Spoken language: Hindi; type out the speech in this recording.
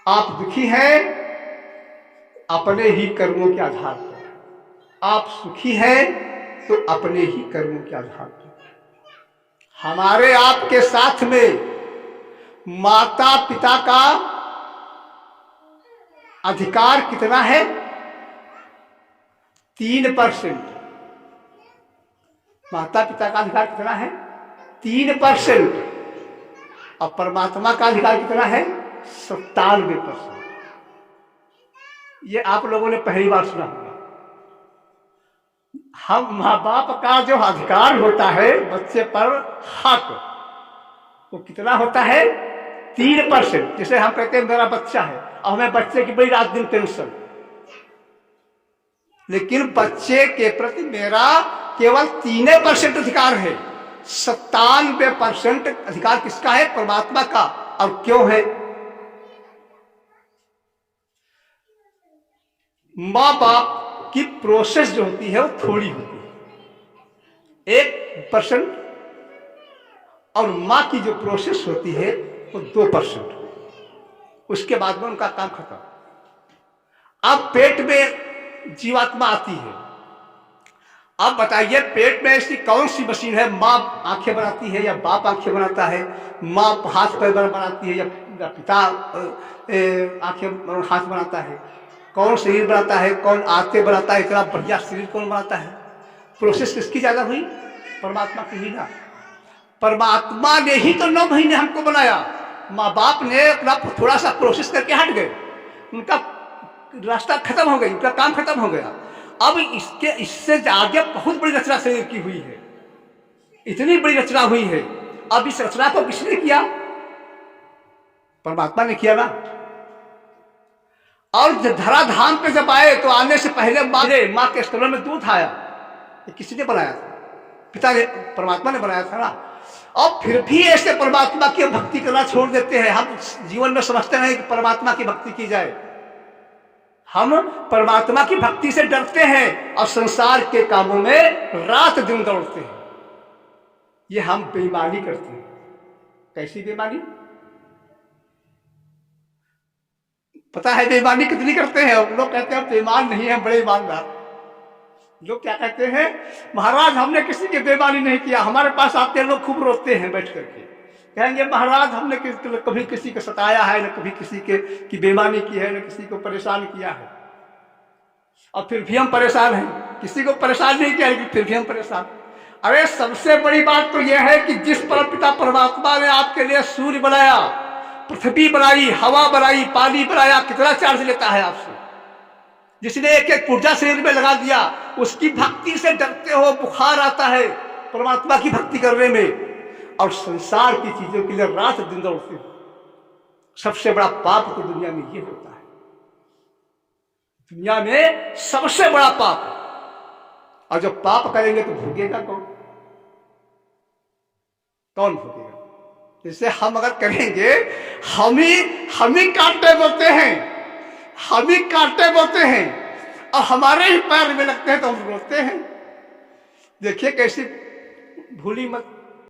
आप दुखी हैं अपने ही कर्मों के आधार पर, आप सुखी हैं तो अपने ही कर्मों के आधार पर। हमारे आपके साथ में माता पिता का अधिकार कितना है? 3%। माता पिता का अधिकार कितना है? 3%। और परमात्मा का अधिकार कितना है? 97%। ये आप लोगों ने पहली बार सुना होगा। हम माँ बाप का जो अधिकार होता है बच्चे पर, हक, वो कितना होता है? 3%। जैसे हम कहते हैं मेरा बच्चा है और हमें बच्चे की बड़ी रात दिन टेंशन, लेकिन बच्चे के प्रति मेरा केवल 3% अधिकार है। 97% अधिकार किसका है? परमात्मा का। और क्यों है? माँ बाप की प्रोसेस जो होती है वो थोड़ी होती है, 1%, और माँ की जो प्रोसेस होती है वो 2%। उसके बाद में उनका काम खत्म। अब पेट में जीवात्मा आती है। अब बताइए पेट में ऐसी कौन सी मशीन है? माँ आंखें बनाती है या बाप आंखें बनाता है? माँ हाथ पैर बनाती है या पिता आंखें हाथ बनाता है? कौन शरीर बनाता है? कौन आंखें बनाता है? इतना बढ़िया शरीर कौन बनाता है? प्रोसेस किसकी ज्यादा हुई? परमात्मा की ही ना। परमात्मा ने ही तो 9 महीने हमको बनाया। माँ बाप ने अपना थोड़ा सा प्रोसेस करके हट गए, उनका रास्ता खत्म हो गई, उनका काम खत्म हो गया। अब इससे आगे बहुत बड़ी रचना शरीर की हुई है, इतनी बड़ी रचना हुई है। अब इस रचना को किसने किया? परमात्मा ने किया ना। और धराधाम पे जब आए तो आने से पहले माँ के स्तनों में दूध आया, ये किसी ने बनाया था? पिता ने, परमात्मा ने बनाया था ना। और फिर भी ऐसे परमात्मा की भक्ति करना छोड़ देते हैं। हम जीवन में समझते नहीं कि परमात्मा की भक्ति की जाए। हम परमात्मा की भक्ति से डरते हैं और संसार के कामों में रात दिन दौड़ते हैं। ये हम बेईमानी करते हैं। कैसी बेईमानी? पता है बेईमानी कितनी करते हैं? लोग कहते हैं बेईमान नहीं है, बड़े ईमानदार। लोग क्या कहते हैं? महाराज हमने किसी की बेईमानी नहीं किया। हमारे पास आते हैं लोग, खूब रोते हैं बैठ करके, कहेंगे महाराज हमने कभी किसी को सताया है, न कभी किसी की बेईमानी की है, न किसी को परेशान किया है, और फिर भी हम परेशान हैं। किसी को परेशान नहीं किया लेकिन फिर भी हम परेशान। अरे सबसे बड़ी बात तो यह है कि जिस परमपिता परमात्मा ने आपके लिए सूर्य बनाया, पृथ्वी बनाई, हवा बनाई, पानी बनाया, कितना चार्ज लेता है आपसे? जिसने एक एक ऊर्जा शरीर में लगा दिया, उसकी भक्ति से डरते हो, बुखार आता है परमात्मा की भक्ति करने में, और संसार की चीजों के लिए रात दिन दौड़ते हो। सबसे बड़ा पाप तो दुनिया में ये होता है। दुनिया में सबसे बड़ा पाप। और जब पाप करेंगे तो भोगेगा कौन? कौन भोगेगा? जैसे हम अगर करेंगे, हम ही कांटे बोते हैं, हम ही कांटे बोते हैं, और हमारे ही पैर में लगते हैं तो हम रोते हैं। देखिए कैसी भूली मत